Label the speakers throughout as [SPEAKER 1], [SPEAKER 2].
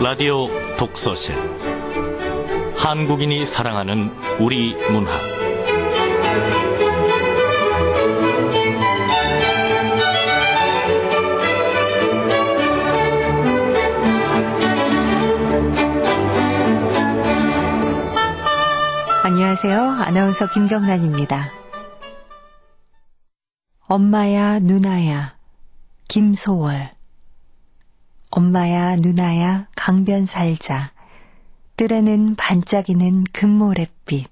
[SPEAKER 1] 라디오 독서실 한국인이 사랑하는 우리 문학
[SPEAKER 2] 안녕하세요. 아나운서 김경란입니다. 엄마야 누나야 김소월. 엄마야 누나야 강변 살자. 뜰에는 반짝이는 금모래빛.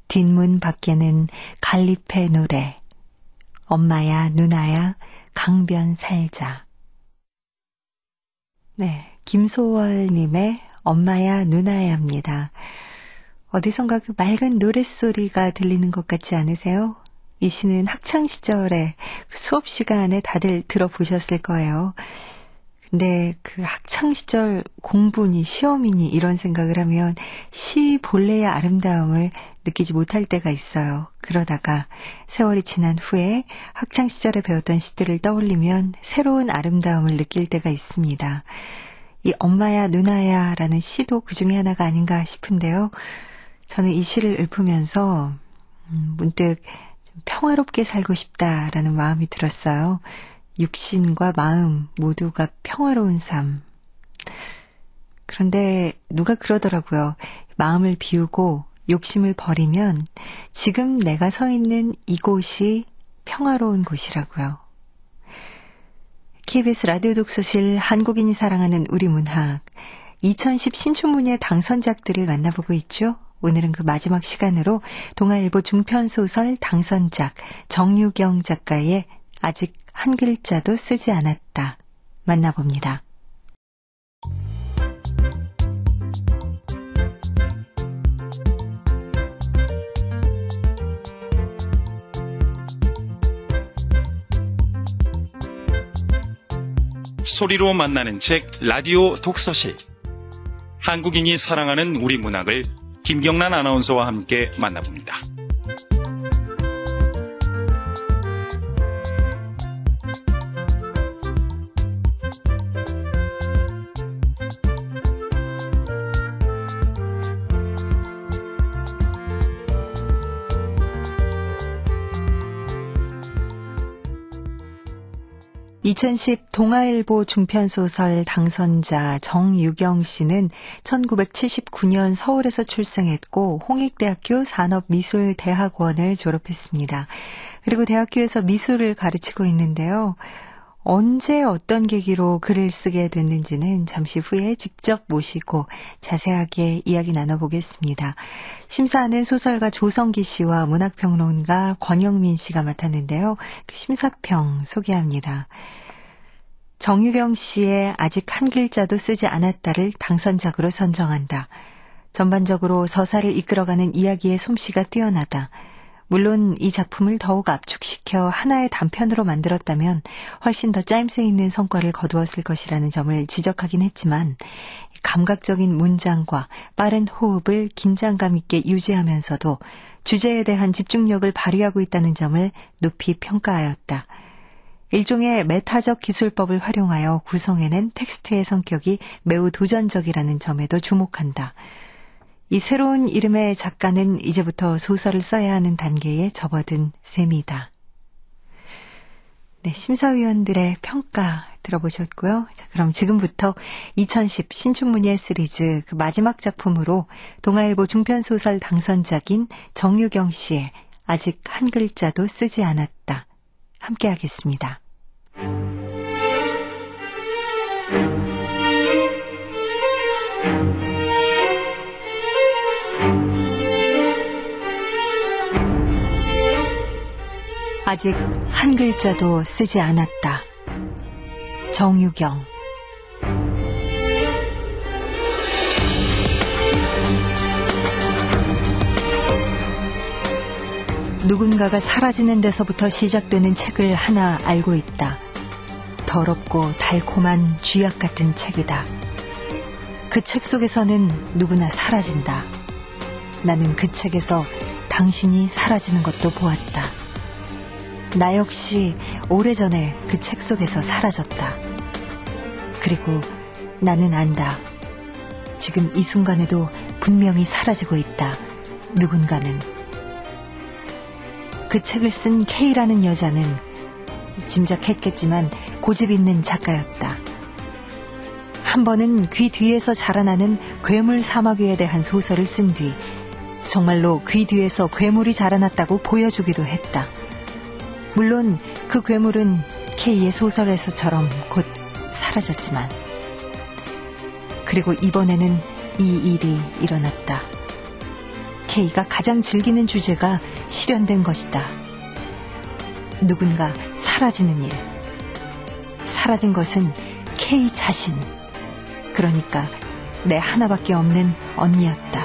[SPEAKER 2] 뒷문 밖에는 갈잎의 노래. 엄마야 누나야 강변 살자. 네, 김소월님의 엄마야 누나야입니다. 어디선가 그 맑은 노랫소리가 들리는 것 같지 않으세요? 이 시는 학창시절에 수업 시간에 다들 들어보셨을 거예요. 근데 그 학창시절 공부니 시험이니 이런 생각을 하면 시 본래의 아름다움을 느끼지 못할 때가 있어요. 그러다가 세월이 지난 후에 학창시절에 배웠던 시들을 떠올리면 새로운 아름다움을 느낄 때가 있습니다. 이 엄마야 누나야 라는 시도 그 중에 하나가 아닌가 싶은데요. 저는 이 시를 읊으면서 문득 좀 평화롭게 살고 싶다라는 마음이 들었어요. 육신과 마음 모두가 평화로운 삶. 그런데 누가 그러더라고요. 마음을 비우고 욕심을 버리면 지금 내가 서 있는 이곳이 평화로운 곳이라고요. KBS 라디오 독서실 한국인이 사랑하는 우리 문학 2010 신춘문예 당선작들을 만나보고 있죠. 오늘은 그 마지막 시간으로 동아일보 중편소설 당선작 정유경 작가의 아직 한 글자도 쓰지 않았다 만나봅니다.
[SPEAKER 3] 소리로 만나는 책 라디오 독서실. 한국인이 사랑하는 우리 문학을 김경란 아나운서와 함께 만나봅니다.
[SPEAKER 2] (2010) 동아일보 중편소설 당선자 정유경 씨는 1979년 서울에서 출생했고 홍익대학교 산업미술대학원을 졸업했습니다. 그리고 대학교에서 미술을 가르치고 있는데요. 언제 어떤 계기로 글을 쓰게 됐는지는 잠시 후에 직접 모시고 자세하게 이야기 나눠보겠습니다. 심사하는 소설가 조성기 씨와 문학평론가 권영민 씨가 맡았는데요. 그 심사평 소개합니다. 정유경 씨의 아직 한 글자도 쓰지 않았다를 당선작으로 선정한다. 전반적으로 서사를 이끌어가는 이야기의 솜씨가 뛰어나다. 물론 이 작품을 더욱 압축시켜 하나의 단편으로 만들었다면 훨씬 더 짜임새 있는 성과를 거두었을 것이라는 점을 지적하긴 했지만 감각적인 문장과 빠른 호흡을 긴장감 있게 유지하면서도 주제에 대한 집중력을 발휘하고 있다는 점을 높이 평가하였다. 일종의 메타적 기술법을 활용하여 구성해낸 텍스트의 성격이 매우 도전적이라는 점에도 주목한다. 이 새로운 이름의 작가는 이제부터 소설을 써야 하는 단계에 접어든 셈이다. 네, 심사위원들의 평가 들어보셨고요. 자, 그럼 지금부터 2010 신춘문예 시리즈 그 마지막 작품으로 동아일보 중편소설 당선작인 정유경 씨의 아직 한 글자도 쓰지 않았다. 함께 하겠습니다. 아직 한 글자도 쓰지 않았다. 정유경. 누군가가 사라지는 데서부터 시작되는 책을 하나 알고 있다. 더럽고 달콤한 쥐약 같은 책이다. 그 책 속에서는 누구나 사라진다. 나는 그 책에서 당신이 사라지는 것도 보았다. 나 역시 오래전에 그 책 속에서 사라졌다. 그리고 나는 안다. 지금 이 순간에도 분명히 사라지고 있다. 누군가는. 그 책을 쓴 K라는 여자는 짐작했겠지만 고집 있는 작가였다. 한 번은 귀 뒤에서 자라나는 괴물 사마귀에 대한 소설을 쓴 뒤 정말로 귀 뒤에서 괴물이 자라났다고 보여주기도 했다. 물론 그 괴물은 K의 소설에서처럼 곧 사라졌지만. 그리고 이번에는 이 일이 일어났다. K가 가장 즐기는 주제가 실현된 것이다. 누군가 사라지는 일. 사라진 것은 K 자신. 그러니까 내 하나밖에 없는 언니였다.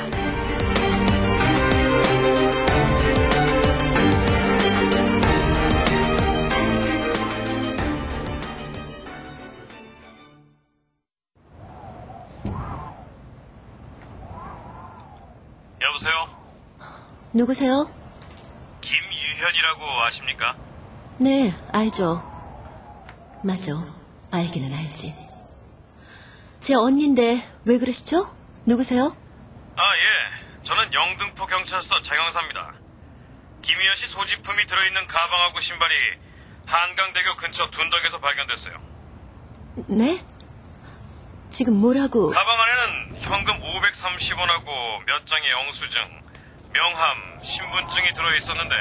[SPEAKER 3] 여보세요?
[SPEAKER 4] 누구세요?
[SPEAKER 3] 김유현이라고 아십니까?
[SPEAKER 4] 네, 알죠. 맞아, 알기는 알지. 제 언니인데 왜 그러시죠? 누구세요?
[SPEAKER 3] 예. 저는 영등포 경찰서 장형사입니다. 김유현 씨 소지품이 들어있는 가방하고 신발이 한강대교 근처 둔덕에서 발견됐어요.
[SPEAKER 4] 네? 지금 뭐라고?
[SPEAKER 3] 가방 안에는 현금 530원하고 몇 장의 영수증, 명함, 신분증이 들어있었는데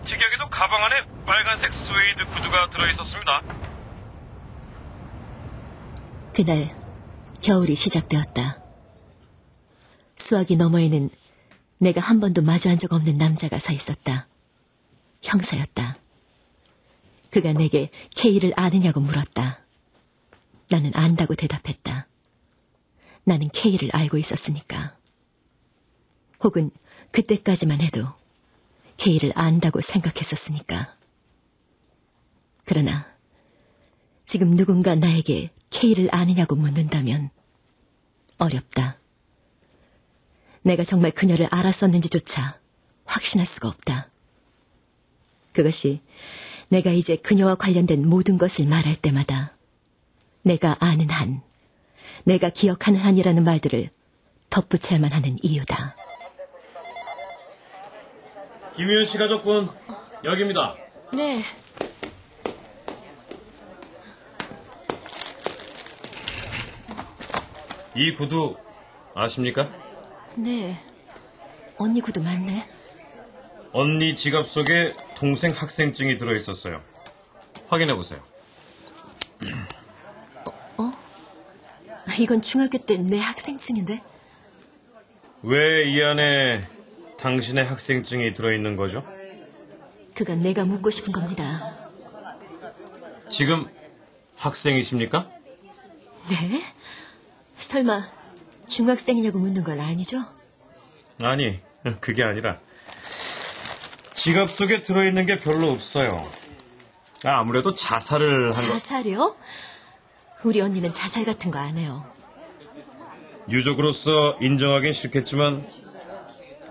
[SPEAKER 3] 특이하게도 가방 안에 빨간색 스웨이드 구두가 들어있었습니다.
[SPEAKER 4] 그날 겨울이 시작되었다. 수화기 너머에는 내가 한 번도 마주한 적 없는 남자가 서 있었다. 형사였다. 그가 내게 K를 아느냐고 물었다. 나는 안다고 대답했다. 나는 K를 알고 있었으니까. 혹은 그때까지만 해도 K를 안다고 생각했었으니까. 그러나 지금 누군가 나에게 K를 아느냐고 묻는다면 어렵다. 내가 정말 그녀를 알았었는지조차 확신할 수가 없다. 그것이 내가 이제 그녀와 관련된 모든 것을 말할 때마다 내가 아는 한, 내가 기억하는 한이라는 말들을 덧붙여야만 하는 이유다.
[SPEAKER 5] 김유현 씨 가족분, 여기입니다.
[SPEAKER 4] 네.
[SPEAKER 5] 이 구두 아십니까?
[SPEAKER 4] 네. 언니 구두 맞네.
[SPEAKER 5] 언니 지갑 속에 동생 학생증이 들어있었어요. 확인해보세요.
[SPEAKER 4] 이건 중학교 때 내 학생증인데?
[SPEAKER 5] 왜 이 안에 당신의 학생증이 들어있는 거죠?
[SPEAKER 4] 그건 내가 묻고 싶은 겁니다.
[SPEAKER 5] 지금 학생이십니까?
[SPEAKER 4] 네? 설마 중학생이냐고 묻는 건 아니죠?
[SPEAKER 5] 아니, 그게 아니라 지갑 속에 들어있는 게 별로 없어요. 아무래도 자살을 한 거...
[SPEAKER 4] 자살이요? 우리 언니는 자살 같은 거 안 해요.
[SPEAKER 5] 유족으로서 인정하긴 싫겠지만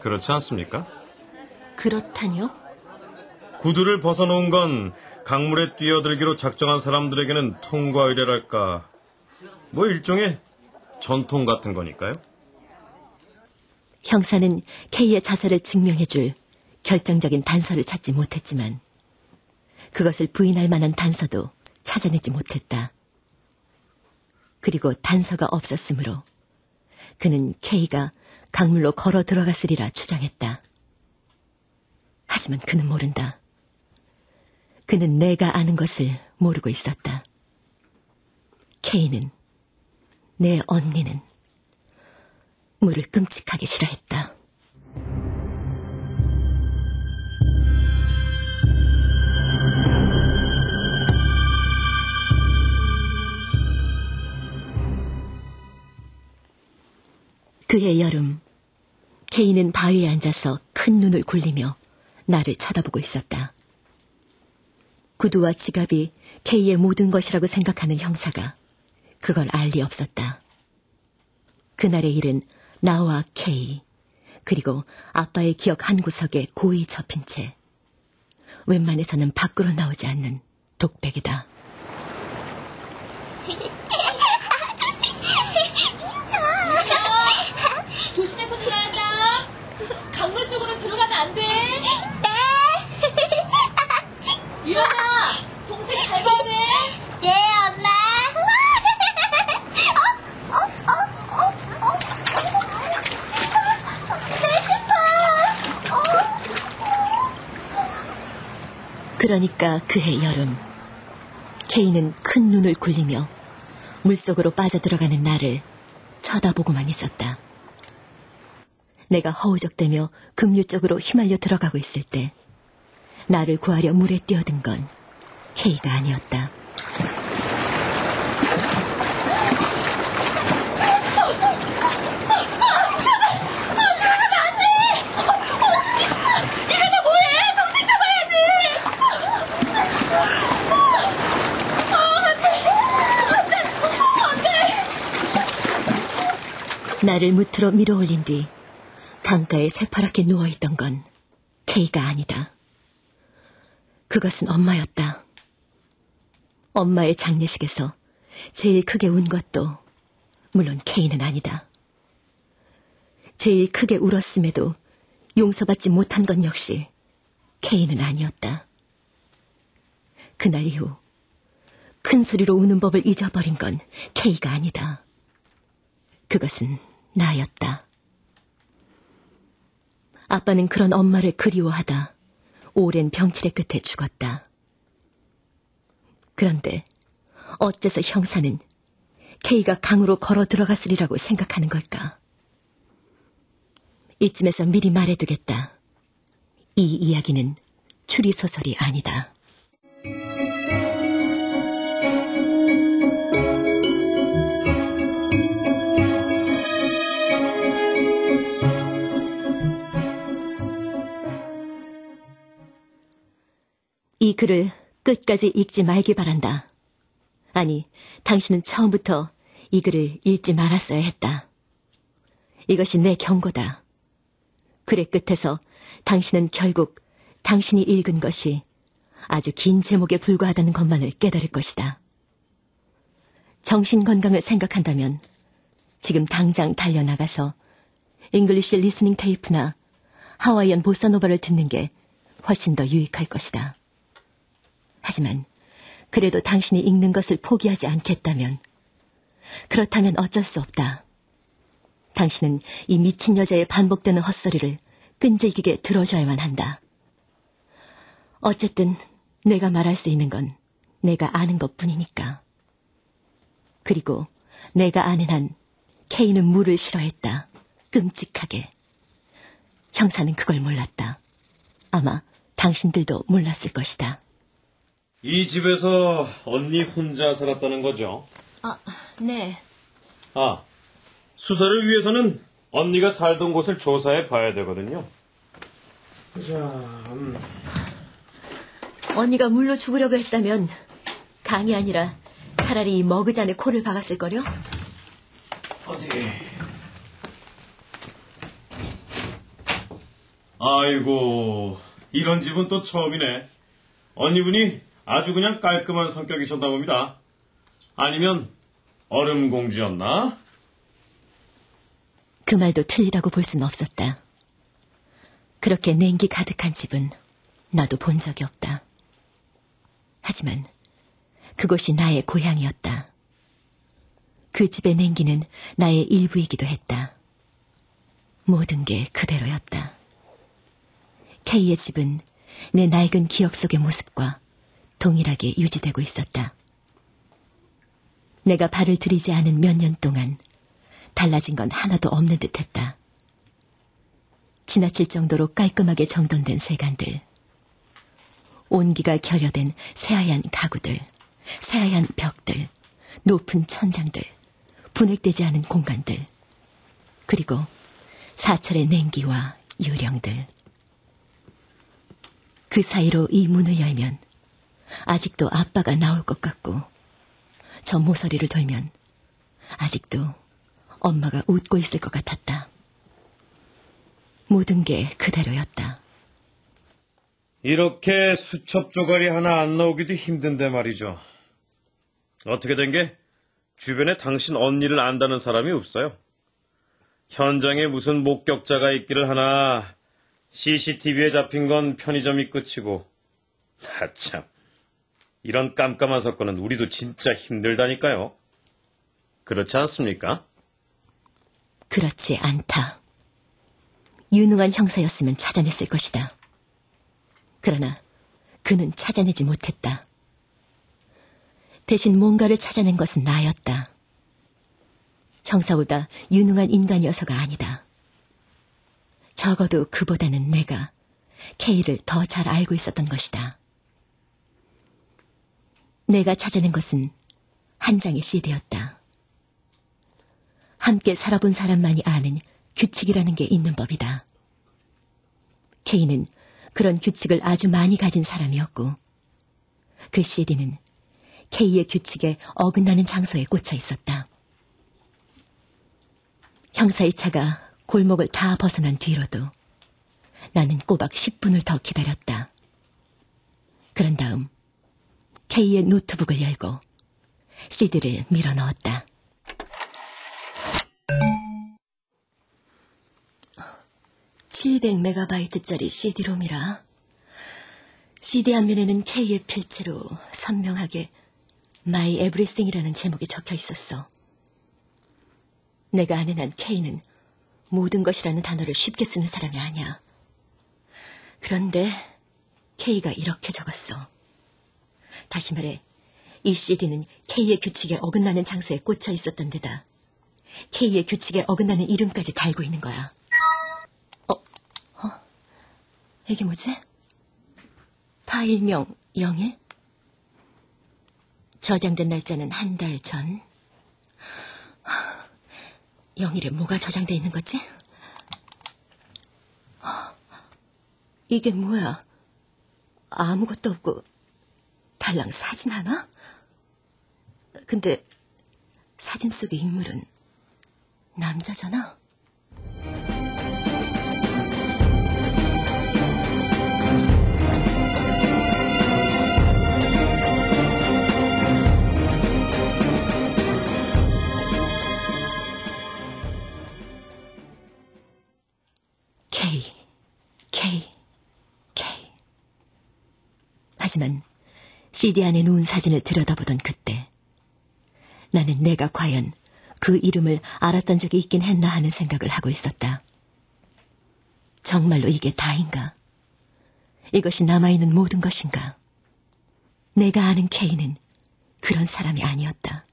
[SPEAKER 5] 그렇지 않습니까?
[SPEAKER 4] 그렇다뇨?
[SPEAKER 5] 구두를 벗어놓은 건 강물에 뛰어들기로 작정한 사람들에게는 통과 의례랄까, 뭐 일종의 전통 같은 거니까요.
[SPEAKER 4] 형사는 K의 자살을 증명해줄 결정적인 단서를 찾지 못했지만 그것을 부인할 만한 단서도 찾아내지 못했다. 그리고 단서가 없었으므로 그는 K가 강물로 걸어 들어갔으리라 주장했다. 하지만 그는 모른다. 그는 내가 아는 것을 모르고 있었다. K는, 내 언니는 물을 끔찍하게 싫어했다. 그해 여름, K는 바위에 앉아서 큰 눈을 굴리며 나를 쳐다보고 있었다. 구두와 지갑이 K의 모든 것이라고 생각하는 형사가 그걸 알 리 없었다. 그날의 일은 나와 K, 그리고 아빠의 기억 한 구석에 고이 접힌 채 웬만해서는 밖으로 나오지 않는 독백이다.
[SPEAKER 6] 조심해서 타야 한다. 강물 속으로 들어가면 안 돼.
[SPEAKER 7] 네.
[SPEAKER 6] 유연아, 동생 잘 가야 돼.
[SPEAKER 7] 네, 엄마. 내 스파.
[SPEAKER 4] 그러니까 그해 여름, 케이는 큰 눈을 굴리며 물속으로 빠져들어가는 나를 쳐다보고만 있었다. 내가 허우적대며 급류 쪽으로 휘말려 들어가고 있을 때 나를 구하려 물에 뛰어든 건 케이가 아니었다. 나를 무트로 밀어올린 뒤 강가에 새파랗게 누워있던 건 케이가 아니다. 그것은 엄마였다. 엄마의 장례식에서 제일 크게 운 것도 물론 케이는 아니다. 제일 크게 울었음에도 용서받지 못한 건 역시 케이는 아니었다. 그날 이후 큰 소리로 우는 법을 잊어버린 건 케이가 아니다. 그것은 나였다. 아빠는 그런 엄마를 그리워하다 오랜 병치레 끝에 죽었다. 그런데 어째서 형사는 케이가 강으로 걸어 들어갔으리라고 생각하는 걸까? 이쯤에서 미리 말해두겠다. 이 이야기는 추리소설이 아니다. 이 글을 끝까지 읽지 말기 바란다. 아니, 당신은 처음부터 이 글을 읽지 말았어야 했다. 이것이 내 경고다. 글의 끝에서 당신은 결국 당신이 읽은 것이 아주 긴 제목에 불과하다는 것만을 깨달을 것이다. 정신 건강을 생각한다면 지금 당장 달려나가서 잉글리시 리스닝 테이프나 하와이안 보사노바를 듣는 게 훨씬 더 유익할 것이다. 하지만 그래도 당신이 읽는 것을 포기하지 않겠다면, 그렇다면 어쩔 수 없다. 당신은 이 미친 여자의 반복되는 헛소리를 끈질기게 들어줘야만 한다. 어쨌든 내가 말할 수 있는 건 내가 아는 것뿐이니까. 그리고 내가 아는 한 케이는 물을 싫어했다. 끔찍하게. 형사는 그걸 몰랐다. 아마 당신들도 몰랐을 것이다.
[SPEAKER 5] 이 집에서 언니 혼자 살았다는 거죠?
[SPEAKER 4] 네.
[SPEAKER 5] 수사를 위해서는 언니가 살던 곳을 조사해 봐야 되거든요.
[SPEAKER 4] 언니가 물로 죽으려고 했다면 강이 아니라 차라리 이 머그잔에 코를 박았을걸요?
[SPEAKER 5] 어디? 아이고, 이런 집은 또 처음이네. 언니분이 아주 그냥 깔끔한 성격이셨나 봅니다. 아니면 얼음공주였나?
[SPEAKER 4] 그 말도 틀리다고 볼 수는 없었다. 그렇게 냉기 가득한 집은 나도 본 적이 없다. 하지만 그곳이 나의 고향이었다. 그 집의 냉기는 나의 일부이기도 했다. 모든 게 그대로였다. 케이의 집은 내 낡은 기억 속의 모습과 동일하게 유지되고 있었다. 내가 발을 들이지 않은 몇 년 동안 달라진 건 하나도 없는 듯했다. 지나칠 정도로 깔끔하게 정돈된 세간들, 온기가 결여된 새하얀 가구들, 새하얀 벽들, 높은 천장들, 분획되지 않은 공간들, 그리고 사철의 냉기와 유령들. 그 사이로 이 문을 열면 아직도 아빠가 나올 것 같고, 저 모서리를 돌면 아직도 엄마가 웃고 있을 것 같았다. 모든 게 그대로였다.
[SPEAKER 5] 이렇게 수첩 조각이 하나 안 나오기도 힘든데 말이죠. 어떻게 된 게 주변에 당신 언니를 안다는 사람이 없어요. 현장에 무슨 목격자가 있기를 하나 CCTV에 잡힌 건 편의점이 끝이고. 참, 이런 깜깜한 사건은 우리도 진짜 힘들다니까요. 그렇지 않습니까?
[SPEAKER 4] 그렇지 않다. 유능한 형사였으면 찾아냈을 것이다. 그러나 그는 찾아내지 못했다. 대신 뭔가를 찾아낸 것은 나였다. 형사보다 유능한 인간이어서가 아니다. 적어도 그보다는 내가 K를 더 잘 알고 있었던 것이다. 내가 찾아낸 것은 한 장의 CD였다. 함께 살아본 사람만이 아는 규칙이라는 게 있는 법이다. K는 그런 규칙을 아주 많이 가진 사람이었고, 그 CD는 K의 규칙에 어긋나는 장소에 꽂혀 있었다. 형사의 차가 골목을 다 벗어난 뒤로도 나는 꼬박 10분을 더 기다렸다. 그런 다음 K의 노트북을 열고 CD를 밀어 넣었다. 700MB짜리 CD롬이라. CD 앞면에는 K의 필체로 선명하게 My Everything이라는 제목이 적혀 있었어. 내가 아는 한 K는 모든 것이라는 단어를 쉽게 쓰는 사람이 아니야. 그런데 K가 이렇게 적었어. 다시 말해, 이 CD는 K의 규칙에 어긋나는 장소에 꽂혀 있었던 데다 K의 규칙에 어긋나는 이름까지 달고 있는 거야. 이게 뭐지? 파일명 01? 저장된 날짜는 한 달 전. 01에 뭐가 저장돼 있는 거지? 이게 뭐야? 아무것도 없고 달랑 사진 하나? 근데 사진 속의 인물은 남자잖아? K. 하지만 CD 안에 놓은 사진을 들여다보던 그때 나는 내가 과연 그 이름을 알았던 적이 있긴 했나 하는 생각을 하고 있었다. 정말로 이게 다인가? 이것이 남아있는 모든 것인가? 내가 아는 K는 그런 사람이 아니었다.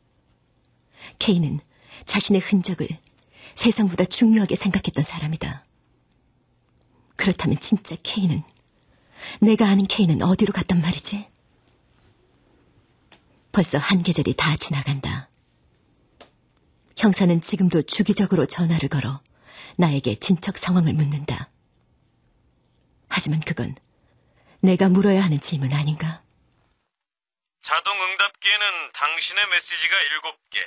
[SPEAKER 4] K는 자신의 흔적을 세상보다 중요하게 생각했던 사람이다. 그렇다면 진짜 K는, 내가 아는 K는 어디로 갔단 말이지? 벌써 한 계절이 다 지나간다. 형사는 지금도 주기적으로 전화를 걸어 나에게 진척 상황을 묻는다. 하지만 그건 내가 물어야 하는 질문 아닌가?
[SPEAKER 3] 자동 응답기에는 당신의 메시지가 7개,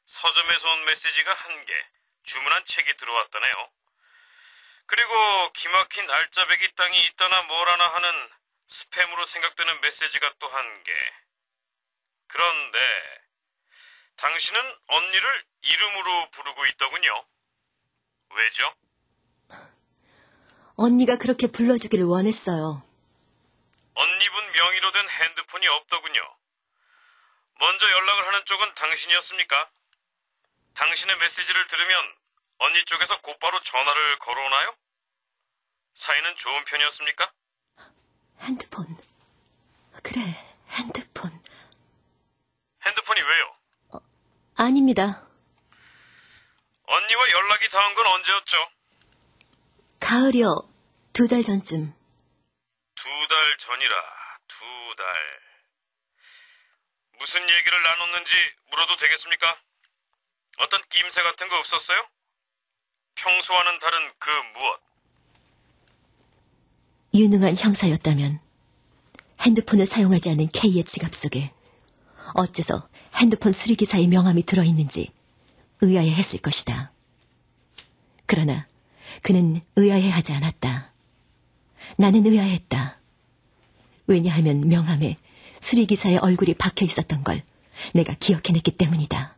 [SPEAKER 3] 서점에서 온 메시지가 1개, 주문한 책이 들어왔다네요. 그리고 기막힌 알짜배기 땅이 있다나 뭐라나 하는 스팸으로 생각되는 메시지가 또 1개. 그런데 당신은 언니를 이름으로 부르고 있더군요. 왜죠?
[SPEAKER 4] 언니가 그렇게 불러주기를 원했어요.
[SPEAKER 3] 언니분 명의로 된 핸드폰이 없더군요. 먼저 연락을 하는 쪽은 당신이었습니까? 당신의 메시지를 들으면 언니 쪽에서 곧바로 전화를 걸어오나요? 사이는 좋은 편이었습니까?
[SPEAKER 4] 핸드폰. 그래, 핸드폰.
[SPEAKER 3] 핸드폰이 왜요?
[SPEAKER 4] 아닙니다.
[SPEAKER 3] 언니와 연락이 닿은 건 언제였죠?
[SPEAKER 4] 가을이요. 2달 전쯤.
[SPEAKER 3] 2달 전이라, 2달. 무슨 얘기를 나눴는지 물어도 되겠습니까? 어떤 낌새 같은 거 없었어요? 평소와는 다른 그 무엇?
[SPEAKER 4] 유능한 형사였다면 핸드폰을 사용하지 않은 K의 지갑 속에 어째서 핸드폰 수리기사의 명함이 들어있는지 의아해했을 것이다. 그러나 그는 의아해하지 않았다. 나는 의아했다. 왜냐하면 명함에 수리기사의 얼굴이 박혀 있었던 걸 내가 기억해냈기 때문이다.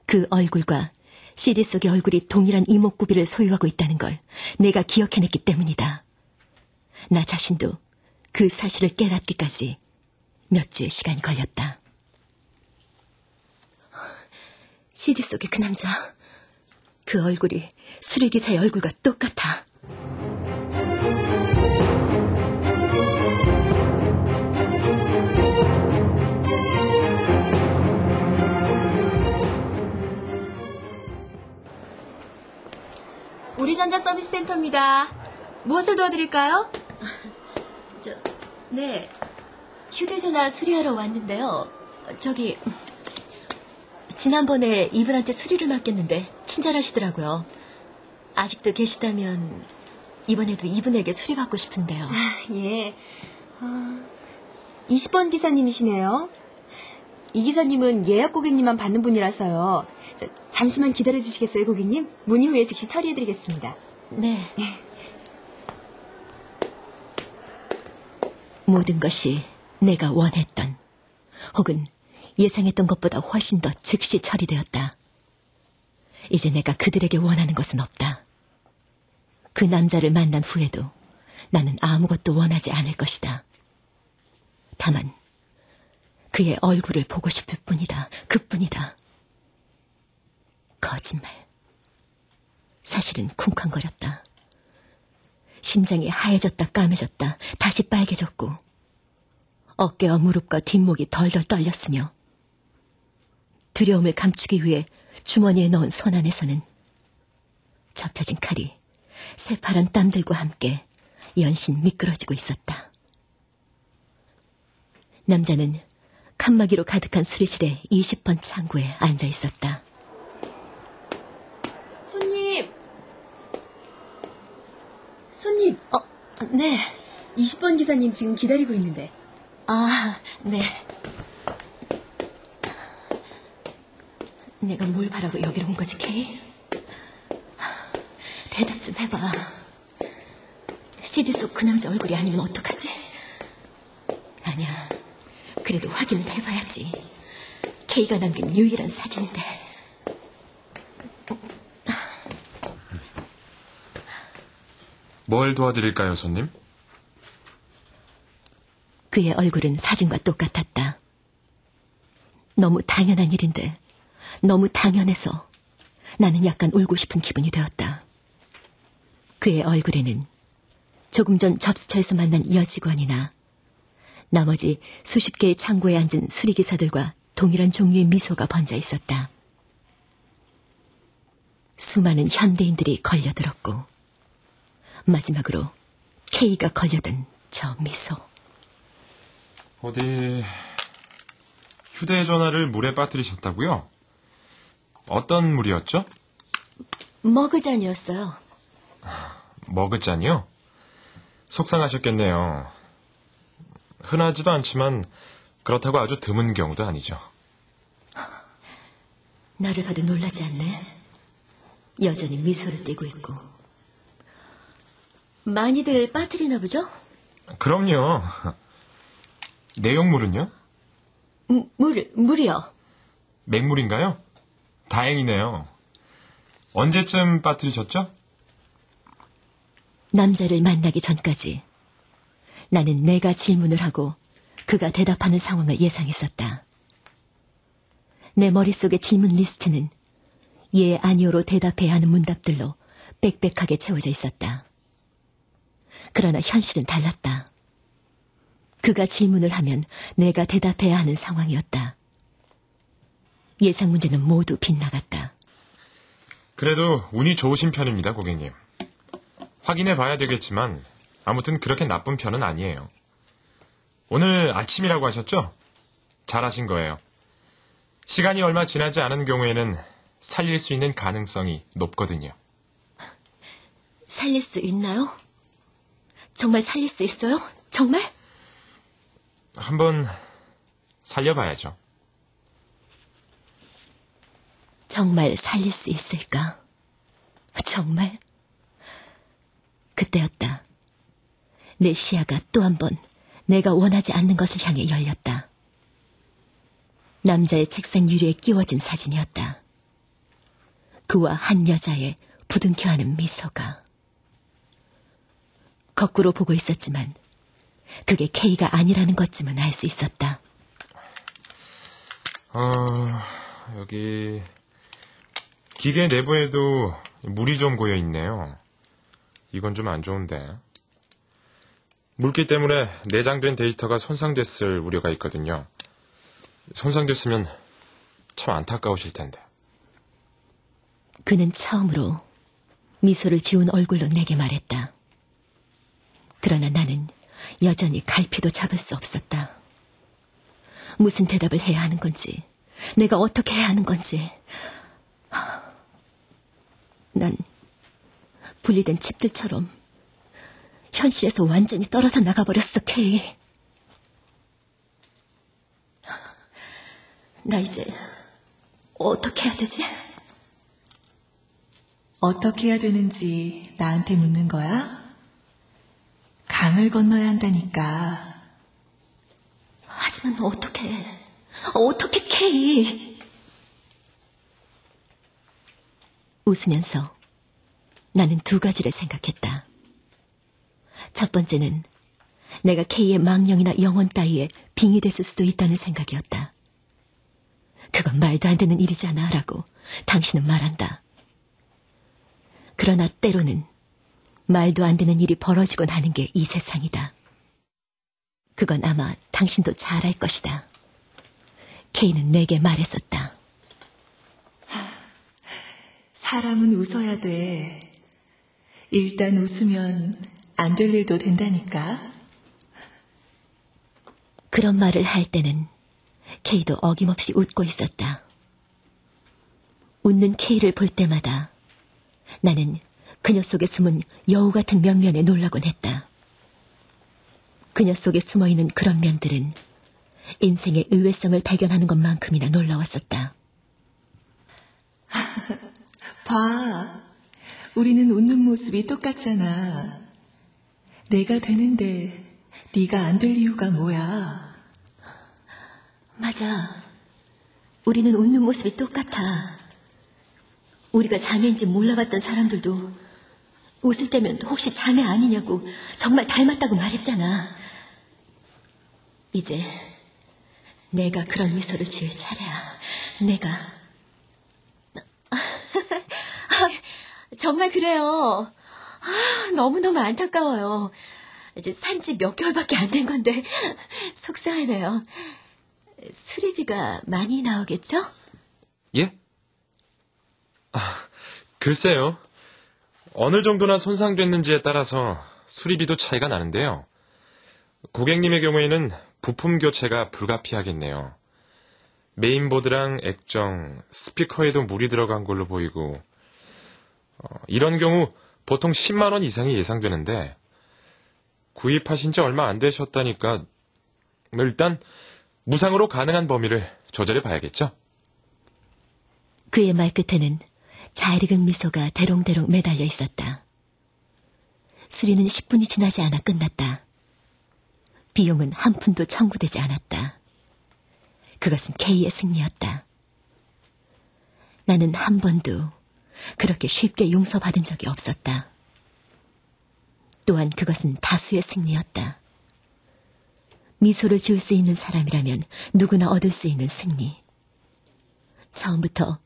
[SPEAKER 4] 그 얼굴과 CD 속의 얼굴이 동일한 이목구비를 소유하고 있다는 걸 내가 기억해냈기 때문이다. 나 자신도 그 사실을 깨닫기까지 몇 주의 시간이 걸렸다. CD 속의 그 남자, 그 얼굴이 수리기사의 얼굴과 똑같아.
[SPEAKER 6] 우리전자 서비스 센터입니다. 무엇을 도와드릴까요?
[SPEAKER 4] 네, 휴대전화 수리하러 왔는데요. 저기, 지난번에 이분한테 수리를 맡겼는데 친절하시더라고요. 아직도 계시다면 이번에도 이분에게 수리받고 싶은데요.
[SPEAKER 6] 예. 20번 기사님이시네요. 이 기사님은 예약 고객님만 받는 분이라서요. 잠시만 기다려주시겠어요, 고객님? 문의 후에 즉시 처리해드리겠습니다.
[SPEAKER 4] 네. 모든 것이 내가 원했던 혹은 예상했던 것보다 훨씬 더 즉시 처리되었다. 이제 내가 그들에게 원하는 것은 없다. 그 남자를 만난 후에도 나는 아무것도 원하지 않을 것이다. 다만 그의 얼굴을 보고 싶을 뿐이다. 그뿐이다. 거짓말. 사실은 쿵쾅거렸다. 심장이 하얘졌다 까매졌다 다시 빨개졌고 어깨와 무릎과 뒷목이 덜덜 떨렸으며 두려움을 감추기 위해 주머니에 넣은 손 안에서는 접혀진 칼이 새파란 땀들과 함께 연신 미끄러지고 있었다. 남자는 칸막이로 가득한 수리실의 20번 창구에 앉아 있었다.
[SPEAKER 6] 손님.
[SPEAKER 4] 네.
[SPEAKER 6] 20번 기사님 지금 기다리고 있는데.
[SPEAKER 4] 아, 네. 내가 뭘 바라고 여기로 온 거지, 케이? 대답 좀 해봐. CD 속 그 남자 얼굴이 아니면 어떡하지? 아니야. 그래도 확인은 해봐야지. 케이가 남긴 유일한 사진인데.
[SPEAKER 5] 뭘 도와드릴까요, 손님?
[SPEAKER 4] 그의 얼굴은 사진과 똑같았다. 너무 당연한 일인데 너무 당연해서 나는 약간 울고 싶은 기분이 되었다. 그의 얼굴에는 조금 전 접수처에서 만난 여직원이나 나머지 수십 개의 창고에 앉은 수리기사들과 동일한 종류의 미소가 번져 있었다. 수많은 현대인들이 걸려들었고 마지막으로 케이가 걸려든 저 미소.
[SPEAKER 5] 어디 휴대전화를 물에 빠뜨리셨다고요? 어떤 물이었죠?
[SPEAKER 4] 머그잔이었어요.
[SPEAKER 5] 머그잔이요? 속상하셨겠네요. 흔하지도 않지만 그렇다고 아주 드문 경우도 아니죠.
[SPEAKER 4] 나를 봐도 놀라지 않네. 여전히 미소를 띠고 있고. 많이들 빠뜨리나 보죠?
[SPEAKER 5] 그럼요. 내용물은요?
[SPEAKER 4] 물이요.
[SPEAKER 5] 맹물인가요? 다행이네요. 언제쯤 빠뜨리셨죠?
[SPEAKER 4] 남자를 만나기 전까지 나는 내가 질문을 하고 그가 대답하는 상황을 예상했었다. 내 머릿속의 질문 리스트는 예, 아니오로 대답해야 하는 문답들로 빽빽하게 채워져 있었다. 그러나 현실은 달랐다. 그가 질문을 하면 내가 대답해야 하는 상황이었다. 예상 문제는 모두 빗나갔다.
[SPEAKER 5] 그래도 운이 좋으신 편입니다, 고객님. 확인해 봐야 되겠지만 아무튼 그렇게 나쁜 편은 아니에요. 오늘 아침이라고 하셨죠? 잘하신 거예요. 시간이 얼마 지나지 않은 경우에는 살릴 수 있는 가능성이 높거든요.
[SPEAKER 4] 살릴 수 있나요? 정말 살릴 수 있어요? 정말?
[SPEAKER 5] 한번 살려봐야죠.
[SPEAKER 4] 정말 살릴 수 있을까? 정말? 그때였다. 내 시야가 또 한 번 내가 원하지 않는 것을 향해 열렸다. 남자의 책상 유리에 끼워진 사진이었다. 그와 한 여자의 부둥켜하는 미소가. 거꾸로 보고 있었지만 그게 K가 아니라는 것쯤은 알 수 있었다.
[SPEAKER 5] 여기 기계 내부에도 물이 좀 고여 있네요. 이건 좀 안 좋은데. 물기 때문에 내장된 데이터가 손상됐을 우려가 있거든요. 손상됐으면 참 안타까우실 텐데.
[SPEAKER 4] 그는 처음으로 미소를 지운 얼굴로 내게 말했다. 그러나 나는 여전히 갈피도 잡을 수 없었다. 무슨 대답을 해야 하는 건지, 내가 어떻게 해야 하는 건지. 난 분리된 칩들처럼 현실에서 완전히 떨어져 나가버렸어, K. 나 이제 어떻게 해야 되지?
[SPEAKER 8] 어떻게 해야 되는지 나한테 묻는 거야? 강을 건너야 한다니까.
[SPEAKER 4] 하지만 어떻게 K? 웃으면서 나는 두 가지를 생각했다. 첫 번째는 내가 K의 망령이나 영혼 따위에 빙의 됐을 수도 있다는 생각이었다. 그건 말도 안 되는 일이잖아 라고 당신은 말한다. 그러나 때로는 말도 안 되는 일이 벌어지곤 하는 게 이 세상이다. 그건 아마 당신도 잘 알 것이다. K는 내게 말했었다.
[SPEAKER 8] 사람은 웃어야 돼. 일단 웃으면 안 될 일도 된다니까.
[SPEAKER 4] 그런 말을 할 때는 K도 어김없이 웃고 있었다. 웃는 K를 볼 때마다 나는 그녀 속에 숨은 여우 같은 면면에 놀라곤 했다. 그녀 속에 숨어있는 그런 면들은 인생의 의외성을 발견하는 것만큼이나 놀라웠었다.
[SPEAKER 8] 봐. 우리는 웃는 모습이 똑같잖아. 내가 되는데 네가 안 될 이유가 뭐야?
[SPEAKER 4] 맞아. 우리는 웃는 모습이 똑같아. 우리가 자매인지 몰라봤던 사람들도 웃을 때면 혹시 자매 아니냐고 정말 닮았다고 말했잖아. 이제 내가 그런 미소를 지을 차례야. 내가. 정말 그래요. 너무너무 안타까워요. 이제 산지 몇 개월밖에 안 된 건데 속상하네요. 수리비가 많이 나오겠죠?
[SPEAKER 5] 예? 글쎄요. 어느 정도나 손상됐는지에 따라서 수리비도 차이가 나는데요. 고객님의 경우에는 부품 교체가 불가피하겠네요. 메인보드랑 액정, 스피커에도 물이 들어간 걸로 보이고 이런 경우 보통 10만 원 이상이 예상되는데 구입하신 지 얼마 안 되셨다니까 일단 무상으로 가능한 범위를 조절해 봐야겠죠?
[SPEAKER 4] 그의 말끝에는 잘 익은 미소가 대롱대롱 매달려 있었다. 수리는 10분이 지나지 않아 끝났다. 비용은 한 푼도 청구되지 않았다. 그것은 K의 승리였다. 나는 한 번도 그렇게 쉽게 용서받은 적이 없었다. 또한 그것은 다수의 승리였다. 미소를 지을 수 있는 사람이라면 누구나 얻을 수 있는 승리. 처음부터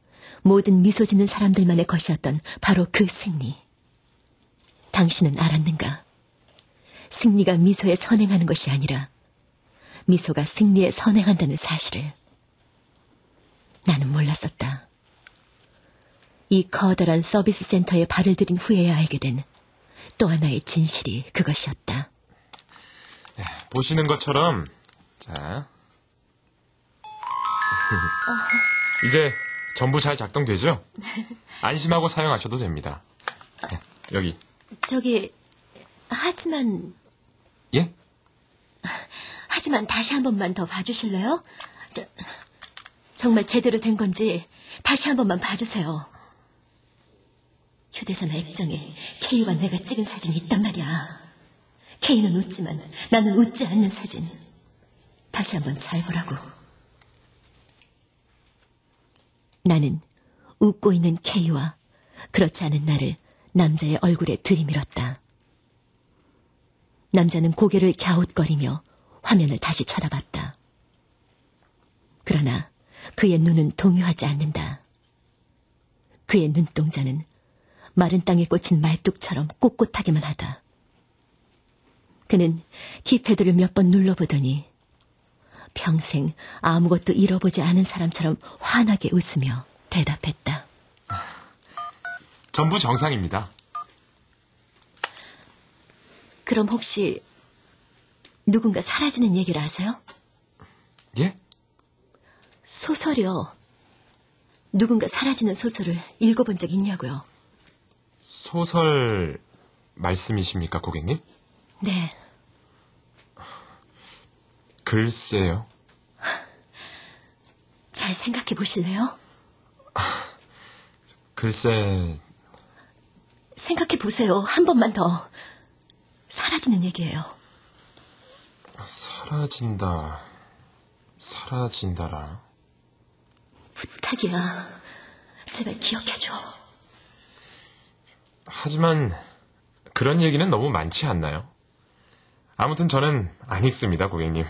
[SPEAKER 4] 모든 미소 짓는 사람들만의 것이었던 바로 그 승리. 당신은 알았는가? 승리가 미소에 선행하는 것이 아니라 미소가 승리에 선행한다는 사실을. 나는 몰랐었다. 이 커다란 서비스 센터에 발을 들인 후에야 알게 된 또 하나의 진실이 그것이었다.
[SPEAKER 5] 보시는 것처럼 자 이제 전부 잘 작동되죠? 안심하고 사용하셔도 됩니다. 여기.
[SPEAKER 4] 하지만...
[SPEAKER 5] 예?
[SPEAKER 4] 하지만 다시 한 번만 더 봐주실래요? 정말 제대로 된 건지 다시 한 번만 봐주세요. 휴대전화 액정에 K와 내가 찍은 사진이 있단 말이야. K는 웃지만 나는 웃지 않는 사진. 다시 한번 잘 보라고. 나는 웃고 있는 K와 그렇지 않은 나를 남자의 얼굴에 들이밀었다. 남자는 고개를 갸웃거리며 화면을 다시 쳐다봤다. 그러나 그의 눈은 동요하지 않는다. 그의 눈동자는 마른 땅에 꽂힌 말뚝처럼 꼿꼿하기만 하다. 그는 키패드를 몇 번 눌러보더니 평생 아무것도 잃어보지 않은 사람처럼 환하게 웃으며 대답했다.
[SPEAKER 5] 전부 정상입니다.
[SPEAKER 4] 그럼 혹시 누군가 사라지는 얘기를 아세요?
[SPEAKER 5] 예?
[SPEAKER 4] 소설이요. 누군가 사라지는 소설을 읽어본 적 있냐고요?
[SPEAKER 5] 소설 말씀이십니까, 고객님?
[SPEAKER 4] 네.
[SPEAKER 5] 글쎄요.
[SPEAKER 4] 잘 생각해 보실래요?
[SPEAKER 5] 글쎄...
[SPEAKER 4] 생각해 보세요. 한 번만 더. 사라지는 얘기예요.
[SPEAKER 5] 사라진다... 사라진다라...
[SPEAKER 4] 부탁이야. 제발 기억해줘.
[SPEAKER 5] 하지만 그런 얘기는 너무 많지 않나요? 아무튼 저는 안 읽습니다, 고객님.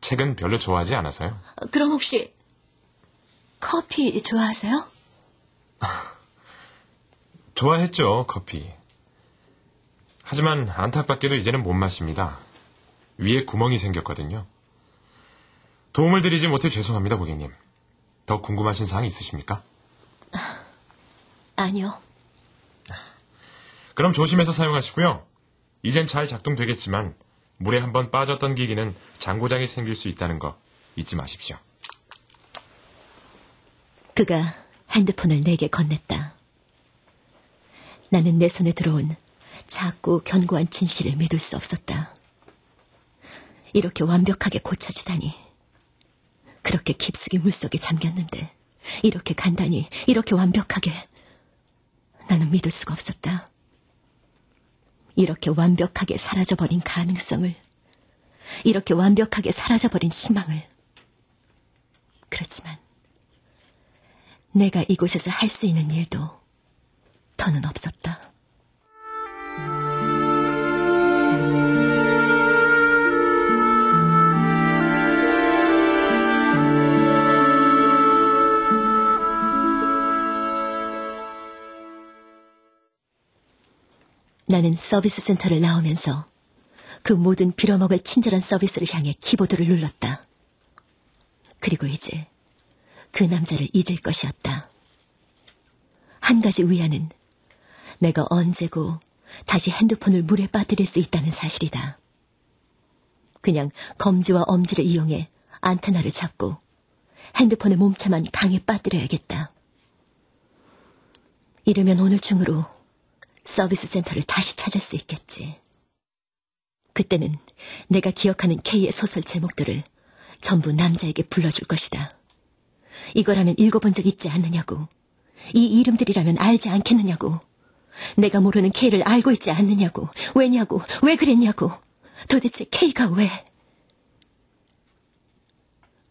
[SPEAKER 5] 책은 별로 좋아하지 않아서요.
[SPEAKER 4] 그럼 혹시 커피 좋아하세요?
[SPEAKER 5] 좋아했죠, 커피. 하지만 안타깝게도 이제는 못 마십니다. 위에 구멍이 생겼거든요. 도움을 드리지 못해 죄송합니다, 고객님. 더 궁금하신 사항 있으십니까?
[SPEAKER 4] 아니요.
[SPEAKER 5] 그럼 조심해서 사용하시고요. 이젠 잘 작동되겠지만 물에 한번 빠졌던 기기는 장고장이 생길 수 있다는 거 잊지 마십시오.
[SPEAKER 4] 그가 핸드폰을 내게 건넸다. 나는 내 손에 들어온 작고 견고한 진실을 믿을 수 없었다. 이렇게 완벽하게 고쳐지다니. 그렇게 깊숙이 물속에 잠겼는데 이렇게 간단히, 이렇게 완벽하게. 나는 믿을 수가 없었다. 이렇게 완벽하게 사라져버린 가능성을, 이렇게 완벽하게 사라져버린 희망을. 그렇지만 내가 이곳에서 할 수 있는 일도 더는 없었다. 나는 서비스 센터를 나오면서 그 모든 빌어먹을 친절한 서비스를 향해 키보드를 눌렀다. 그리고 이제 그 남자를 잊을 것이었다. 한 가지 위안은 내가 언제고 다시 핸드폰을 물에 빠뜨릴 수 있다는 사실이다. 그냥 검지와 엄지를 이용해 안테나를 잡고 핸드폰의 몸체만 강에 빠뜨려야겠다. 이르면 오늘 중으로 서비스 센터를 다시 찾을 수 있겠지. 그때는 내가 기억하는 K의 소설 제목들을 전부 남자에게 불러줄 것이다. 이거라면 읽어본 적 있지 않느냐고. 이 이름들이라면 알지 않겠느냐고. 내가 모르는 K를 알고 있지 않느냐고. 왜냐고. 왜 그랬냐고. 도대체 K가 왜.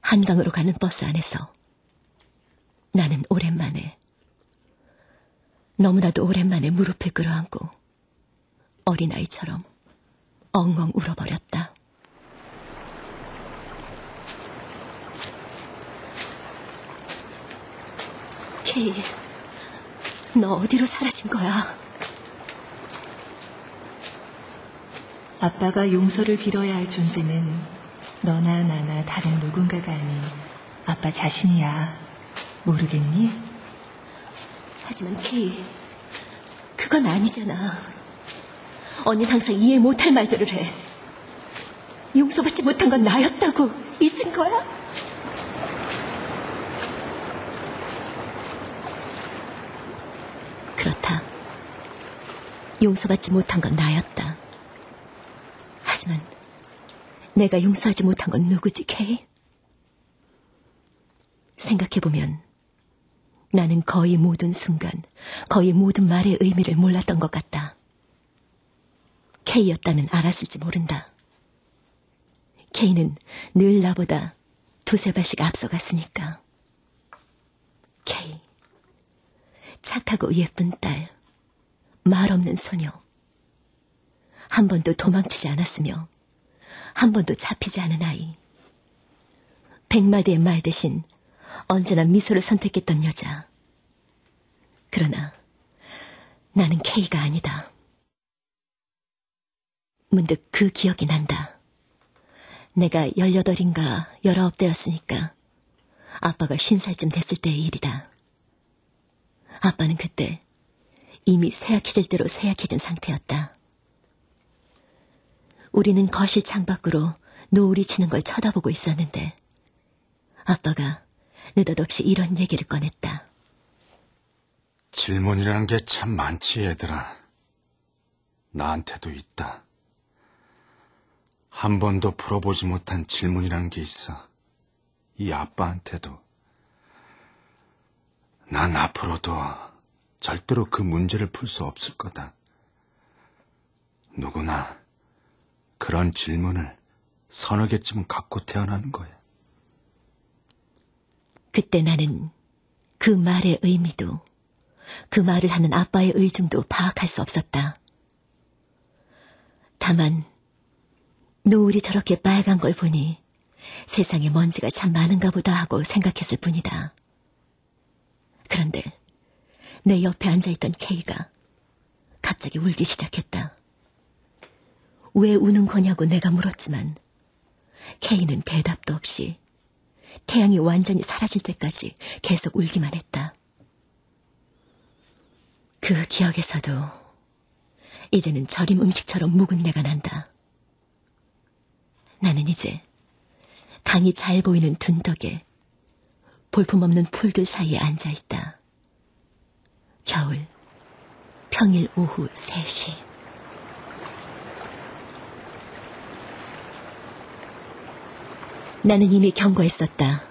[SPEAKER 4] 한강으로 가는 버스 안에서 나는 오랜만에, 너무나도 오랜만에 무릎을 끌어안고 어린아이처럼 엉엉 울어버렸다. K, 너 어디로 사라진 거야?
[SPEAKER 8] 아빠가 용서를 빌어야 할 존재는 너나 나나 다른 누군가가 아닌 아빠 자신이야. 모르겠니?
[SPEAKER 4] 하지만 K, 그건 아니잖아. 언니는 항상 이해 못할 말들을 해. 용서받지 못한 건 나였다고 잊은 거야? 그렇다. 용서받지 못한 건 나였다. 하지만 내가 용서하지 못한 건 누구지, K? 생각해보면 나는 거의 모든 순간, 거의 모든 말의 의미를 몰랐던 것 같다. K였다면 알았을지 모른다. K는 늘 나보다 두세 발씩 앞서갔으니까. K, 착하고 예쁜 딸, 말 없는 소녀. 한 번도 도망치지 않았으며 한 번도 잡히지 않은 아이. 100마디의 말 대신 언제나 미소를 선택했던 여자. 그러나 나는 K가 아니다. 문득 그 기억이 난다. 내가 18인가 19대였으니까 아빠가 50살쯤 됐을 때의 일이다. 아빠는 그때 이미 쇠약해질 대로 쇠약해진 상태였다. 우리는 거실 창밖으로 노을이 치는 걸 쳐다보고 있었는데 아빠가 느닷없이 이런 얘기를 꺼냈다.
[SPEAKER 9] 질문이라는 게 참 많지, 얘들아. 나한테도 있다. 한 번도 풀어보지 못한 질문이라는 게 있어. 이 아빠한테도. 난 앞으로도 절대로 그 문제를 풀 수 없을 거다. 누구나 그런 질문을 서너 개쯤은 갖고 태어나는 거야.
[SPEAKER 4] 그때 나는 그 말의 의미도 그 말을 하는 아빠의 의중도 파악할 수 없었다. 다만 노을이 저렇게 빨간 걸 보니 세상에 먼지가 참 많은가 보다 하고 생각했을 뿐이다. 그런데 내 옆에 앉아있던 K가 갑자기 울기 시작했다. 왜 우는 거냐고 내가 물었지만 K는 대답도 없이 태양이 완전히 사라질 때까지 계속 울기만 했다. 그 기억에서도 이제는 절임 음식처럼 묵은 내가 난다. 나는 이제 강이 잘 보이는 둔덕에 볼품없는 풀들 사이에 앉아있다. 겨울, 평일 오후 3시. 나는 이미 경고했었다.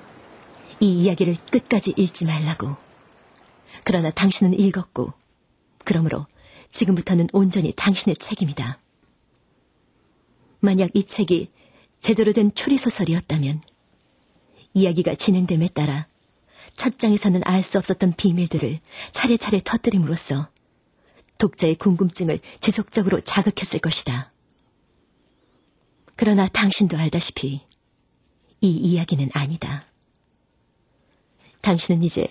[SPEAKER 4] 이 이야기를 끝까지 읽지 말라고. 그러나 당신은 읽었고, 그러므로 지금부터는 온전히 당신의 책임이다. 만약 이 책이 제대로 된 추리소설이었다면 이야기가 진행됨에 따라 첫 장에서는 알 수 없었던 비밀들을 차례차례 터뜨림으로써 독자의 궁금증을 지속적으로 자극했을 것이다. 그러나 당신도 알다시피 이 이야기는 아니다. 당신은 이제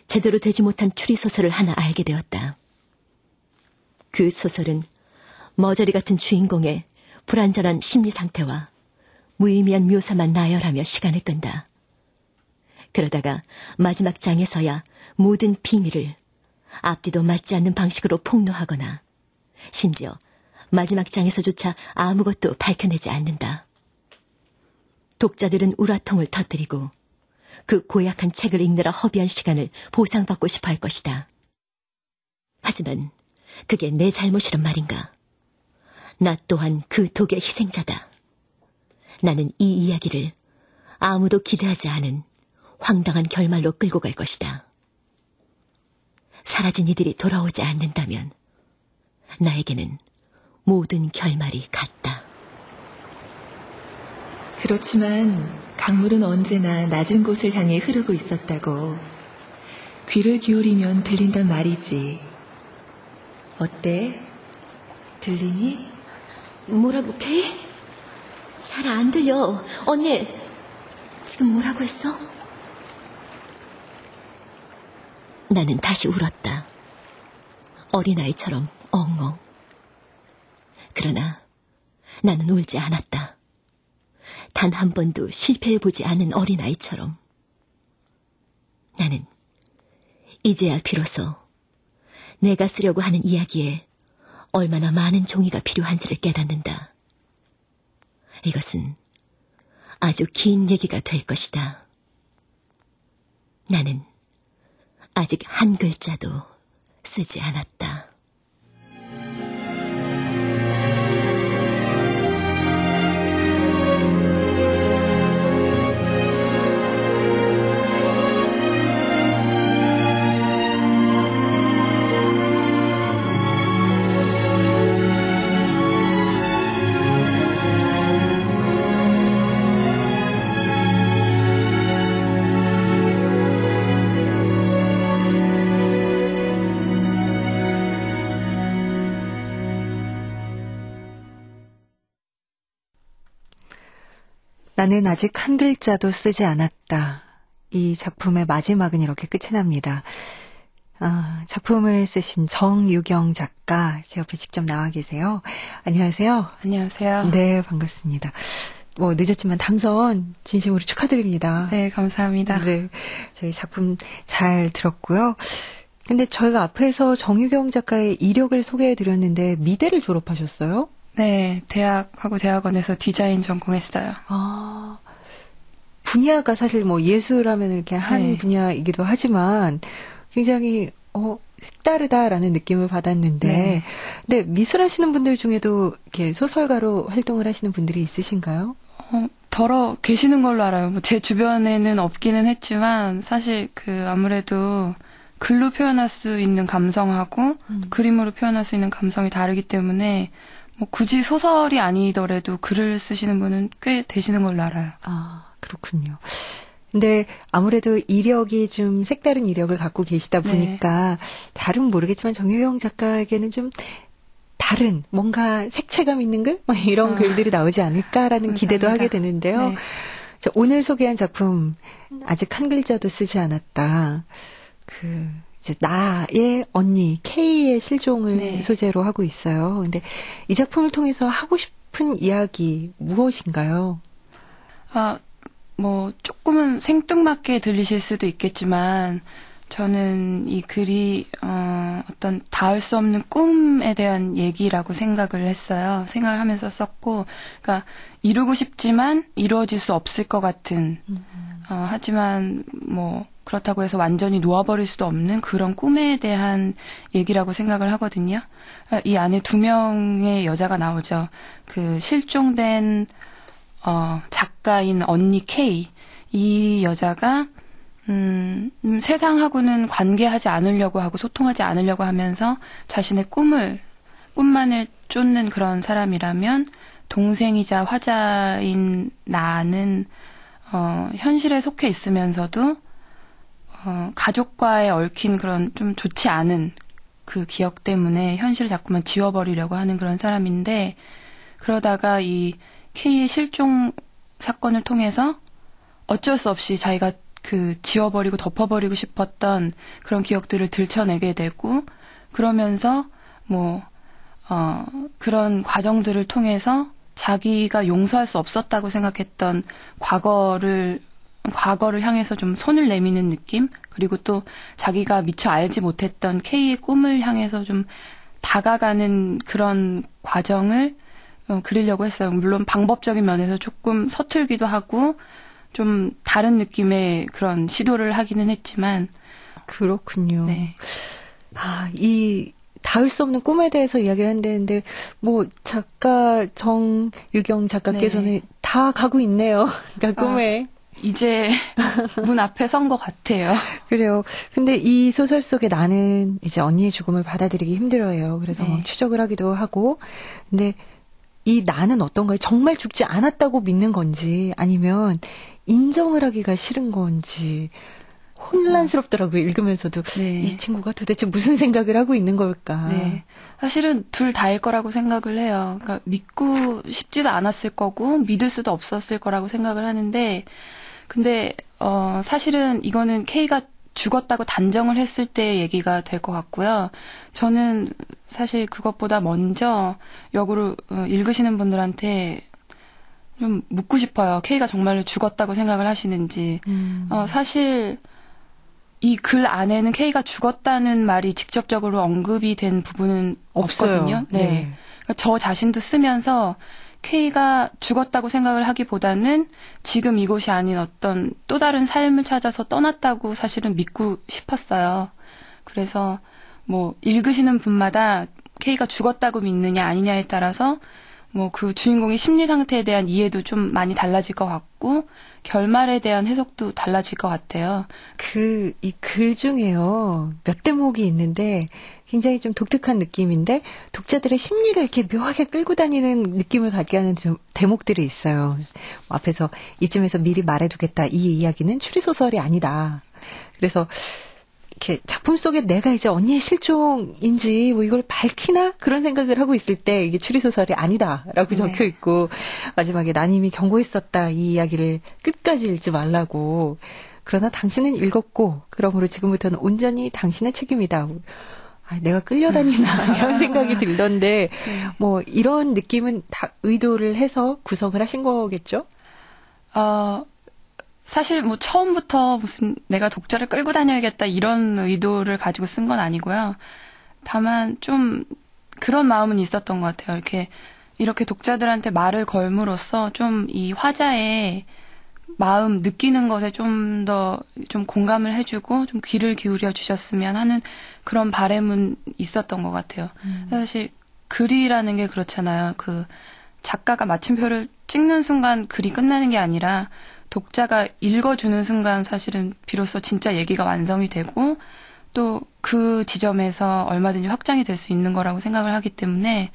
[SPEAKER 4] 제대로 되지 못한 추리소설을 하나 알게 되었다. 그 소설은 머저리 같은 주인공의 불안전한 심리 상태와 무의미한 묘사만 나열하며 시간을 끈다. 그러다가 마지막 장에서야 모든 비밀을 앞뒤도 맞지 않는 방식으로 폭로하거나 심지어 마지막 장에서조차 아무것도 밝혀내지 않는다. 독자들은 우라통을 터뜨리고 그 고약한 책을 읽느라 허비한 시간을 보상받고 싶어 할 것이다. 하지만 그게 내 잘못이란 말인가? 나 또한 그 독의 희생자다. 나는 이 이야기를 아무도 기대하지 않은 황당한 결말로 끌고 갈 것이다. 사라진 이들이 돌아오지 않는다면 나에게는 모든 결말이 같다.
[SPEAKER 8] 그렇지만 강물은 언제나 낮은 곳을 향해 흐르고 있었다고. 귀를 기울이면 들린단 말이지. 어때? 들리니?
[SPEAKER 4] 뭐라고, K? 잘 안 들려. 언니, 지금 뭐라고 했어? 나는 다시 울었다. 어린아이처럼 엉엉. 그러나 나는 울지 않았다. 단 한 번도 실패해보지 않은 어린아이처럼. 나는 이제야 비로소 내가 쓰려고 하는 이야기에 얼마나 많은 종이가 필요한지를 깨닫는다. 이것은 아주 긴 얘기가 될 것이다. 나는 아직 한 글자도 쓰지 않았다.
[SPEAKER 2] 나는 아직 한 글자도 쓰지 않았다. 이 작품의 마지막은 이렇게 끝이 납니다. 작품을 쓰신 정유경 작가, 제 옆에 직접 나와 계세요. 안녕하세요.
[SPEAKER 10] 안녕하세요.
[SPEAKER 2] 네, 반갑습니다. 늦었지만 당선 진심으로 축하드립니다.
[SPEAKER 10] 네, 감사합니다.
[SPEAKER 2] 네, 저희 작품 잘 들었고요. 근데 저희가 앞에서 정유경 작가의 이력을 소개해드렸는데 미대를 졸업하셨어요?
[SPEAKER 10] 네, 대학하고 대학원에서 디자인 전공했어요.
[SPEAKER 2] 분야가 사실 예술하면 이렇게 한 분야이기도 하지만 굉장히 색다르다라는 느낌을 받았는데,
[SPEAKER 10] 네.
[SPEAKER 2] 근데 미술하시는 분들 중에도 이렇게 소설가로 활동을 하시는 분들이 있으신가요?
[SPEAKER 10] 더러 계시는 걸로 알아요. 제 주변에는 없기는 했지만 사실 아무래도 글로 표현할 수 있는 감성하고 그림으로 표현할 수 있는 감성이 다르기 때문에 굳이 소설이 아니더라도 글을 쓰시는 분은 꽤 되시는 걸로 알아요.
[SPEAKER 2] 그렇군요. 근데 아무래도 이력이 좀 색다른 이력을 갖고 계시다 보니까 잘은 모르겠지만 정유경 작가에게는 좀 다른 뭔가 색채감 있는 글? 이런 글들이 나오지 않을까라는
[SPEAKER 10] 감사합니다.
[SPEAKER 2] 기대도 하게 되는데요.
[SPEAKER 10] 네.
[SPEAKER 2] 자, 오늘 소개한 작품 아직 한 글자도 쓰지 않았다. 이제 나의 언니 K의 실종을 소재로 하고 있어요. 근데 이 작품을 통해서 하고 싶은 이야기 무엇인가요?
[SPEAKER 10] 조금은 생뚱맞게 들리실 수도 있겠지만, 저는 이 글이, 어떤 닿을 수 없는 꿈에 대한 얘기라고 생각을 했어요. 생각을 하면서 썼고, 그러니까, 이루고 싶지만 이루어질 수 없을 것 같은, 하지만, 그렇다고 해서 완전히 놓아버릴 수도 없는 그런 꿈에 대한 얘기라고 생각을 하거든요. 이 안에 2명의 여자가 나오죠. 실종된, 작가인 언니 K. 이 여자가, 세상하고는 관계하지 않으려고 하고 소통하지 않으려고 하면서 자신의 꿈만을 쫓는 그런 사람이라면 동생이자 화자인 나는, 현실에 속해 있으면서도, 가족과의 얽힌 그런 좀 좋지 않은 그 기억 때문에 현실을 자꾸만 지워버리려고 하는 그런 사람인데, 그러다가 이 K의 실종 사건을 통해서 어쩔 수 없이 자기가 지워버리고 덮어버리고 싶었던 그런 기억들을 들춰내게 되고, 그러면서 그런 과정들을 통해서 자기가 용서할 수 없었다고 생각했던 과거를 향해서 좀 손을 내미는 느낌? 그리고 또 자기가 미처 알지 못했던 K의 꿈을 향해서 좀 다가가는 그런 과정을 그리려고 했어요. 물론 방법적인 면에서 조금 서툴기도 하고 좀 다른 느낌의 그런 시도를 하기는 했지만.
[SPEAKER 2] 그렇군요.
[SPEAKER 10] 네.
[SPEAKER 2] 이 닿을 수 없는 꿈에 대해서 이야기를 한다는데 작가 정유경 작가께서는 다 가고 있네요. 그러니까 꿈에.
[SPEAKER 10] 이제 문 앞에 선 것 같아요.
[SPEAKER 2] 그래요. 근데 이 소설 속에 나는 이제 언니의 죽음을 받아들이기 힘들어요. 그래서 추적을 하기도 하고. 근데 이 나는 어떤가요? 정말 죽지 않았다고 믿는 건지 아니면 인정을 하기가 싫은 건지 혼란스럽더라고요. 읽으면서도 이 친구가 도대체 무슨 생각을 하고 있는 걸까?
[SPEAKER 10] 네. 사실은 둘 다일 거라고 생각을 해요. 그러니까 믿고 싶지도 않았을 거고 믿을 수도 없었을 거라고 생각을 하는데, 근데 사실은 이거는 K가 죽었다고 단정을 했을 때 얘기가 될 것 같고요. 저는 사실 그것보다 먼저 역으로 읽으시는 분들한테 좀 묻고 싶어요. K가 정말로 죽었다고 생각을 하시는지. 사실 이 글 안에는 K가 죽었다는 말이 직접적으로 언급이 된 부분은 없거든요. 네. 그러니까 저 자신도 쓰면서 K가 죽었다고 생각을 하기보다는 지금 이곳이 아닌 어떤 또 다른 삶을 찾아서 떠났다고 사실은 믿고 싶었어요. 그래서 읽으시는 분마다 K가 죽었다고 믿느냐 아니냐에 따라서 그 주인공의 심리 상태에 대한 이해도 좀 많이 달라질 것 같고, 결말에 대한 해석도 달라질 것 같아요.
[SPEAKER 2] 이 글 중에요. 몇 대목이 있는데 굉장히 좀 독특한 느낌인데 독자들의 심리를 이렇게 묘하게 끌고 다니는 느낌을 갖게 하는 대목들이 있어요. 앞에서 이쯤에서 미리 말해두겠다. 이 이야기는 추리소설이 아니다. 그래서 이렇게 작품 속에 내가 이제 언니의 실종인지 뭐 이걸 밝히나 그런 생각을 하고 있을 때 이게 추리소설이 아니다라고 적혀 있고 마지막에 나님이 경고했었다 이 이야기를 끝까지 읽지 말라고. 그러나 당신은 읽었고 그러므로 지금부터는 온전히 당신의 책임이다. 내가 끌려다니나 이런 생각이 들던데 뭐 이런 느낌은 다 의도를 해서 구성을 하신 거겠죠?
[SPEAKER 10] 사실 뭐 처음부터 무슨 내가 독자를 끌고 다녀야겠다 이런 의도를 가지고 쓴 건 아니고요. 다만 좀 그런 마음은 있었던 것 같아요. 이렇게 독자들한테 말을 걸므로써 좀 이 화자의 마음 느끼는 것에 좀 더 좀 공감을 해주고 좀 귀를 기울여 주셨으면 하는 그런 바람은 있었던 것 같아요. 사실 글이라는 게 그렇잖아요. 그 작가가 마침표를 찍는 순간 글이 끝나는 게 아니라 독자가 읽어주는 순간 사실은 비로소 진짜 얘기가 완성이 되고 또 그 지점에서 얼마든지 확장이 될 수 있는 거라고 생각을 하기 때문에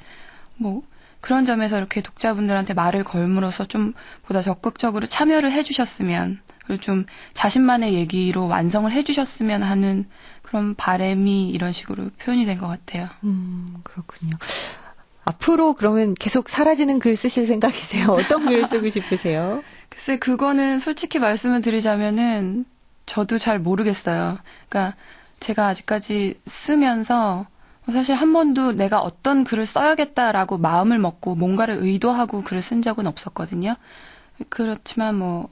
[SPEAKER 10] 뭐 그런 점에서 이렇게 독자분들한테 말을 걸므로써 좀 보다 적극적으로 참여를 해주셨으면 그리고 좀 자신만의 얘기로 완성을 해주셨으면 하는 그런 바람이 이런 식으로 표현이 된 것 같아요.
[SPEAKER 2] 그렇군요. 앞으로 그러면 계속 사라지는 글 쓰실 생각이세요? 어떤 글 쓰고 싶으세요?
[SPEAKER 10] 글쎄 그거는 솔직히 말씀을 드리자면은 저도 잘 모르겠어요. 그러니까 제가 아직까지 쓰면서 사실 한 번도 내가 어떤 글을 써야겠다라고 마음을 먹고 뭔가를 의도하고 글을 쓴 적은 없었거든요. 그렇지만 뭐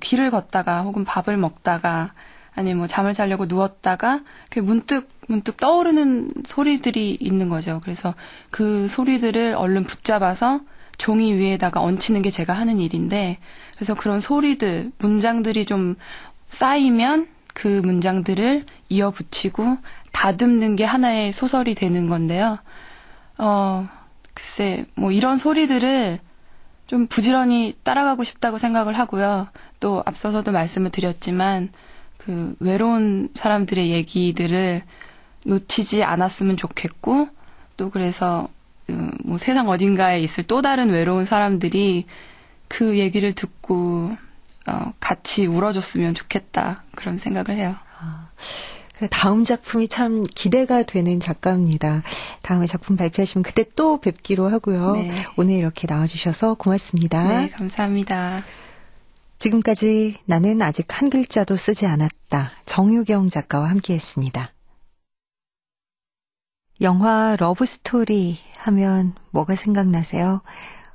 [SPEAKER 10] 길을 걷다가 혹은 밥을 먹다가 아니면 뭐 잠을 자려고 누웠다가 문득 떠오르는 소리들이 있는 거죠. 그래서 그 소리들을 얼른 붙잡아서 종이 위에다가 얹히는 게 제가 하는 일인데 그래서 그런 소리들, 문장들이 좀 쌓이면 그 문장들을 이어붙이고 다듬는 게 하나의 소설이 되는 건데요. 글쎄, 뭐 이런 소리들을 좀 부지런히 따라가고 싶다고 생각을 하고요. 또 앞서서도 말씀을 드렸지만 그 외로운 사람들의 얘기들을 놓치지 않았으면 좋겠고 또 그래서 뭐 세상 어딘가에 있을 또 다른 외로운 사람들이 그 얘기를 듣고 같이 울어줬으면 좋겠다 그런 생각을 해요.
[SPEAKER 2] 다음 작품이 참 기대가 되는 작가입니다. 다음에 작품 발표하시면 그때 또 뵙기로 하고요.
[SPEAKER 10] 네.
[SPEAKER 2] 오늘 이렇게 나와주셔서 고맙습니다.
[SPEAKER 10] 네, 감사합니다.
[SPEAKER 2] 지금까지 나는 아직 한 글자도 쓰지 않았다. 정유경 작가와 함께했습니다. 영화 러브스토리 하면 뭐가 생각나세요?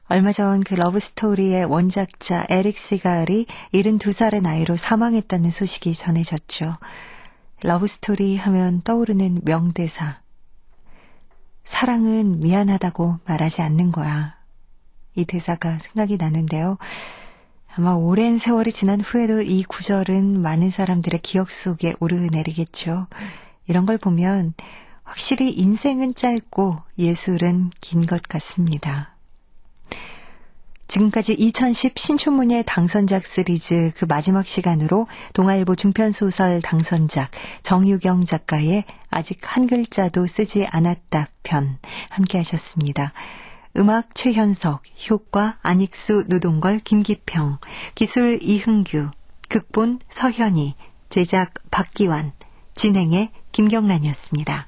[SPEAKER 2] 얼마 전 그 러브스토리의 원작자 에릭 시갈이 72살의 나이로 사망했다는 소식이 전해졌죠. 러브스토리 하면 떠오르는 명대사. 사랑은 미안하다고 말하지 않는 거야. 이 대사가 생각이 나는데요. 아마 오랜 세월이 지난 후에도 이 구절은 많은 사람들의 기억 속에 오르내리겠죠. 이런 걸 보면 확실히 인생은 짧고 예술은 긴 것 같습니다. 지금까지 2010 신춘문예 당선작 시리즈 그 마지막 시간으로 동아일보 중편소설 당선작 정유경 작가의 아직 한 글자도 쓰지 않았다 편 함께 하셨습니다. 음악 최현석, 효과 안익수, 노동걸, 김기평, 기술 이흥규, 극본 서현희, 제작 박기환, 진행의 김경란이었습니다.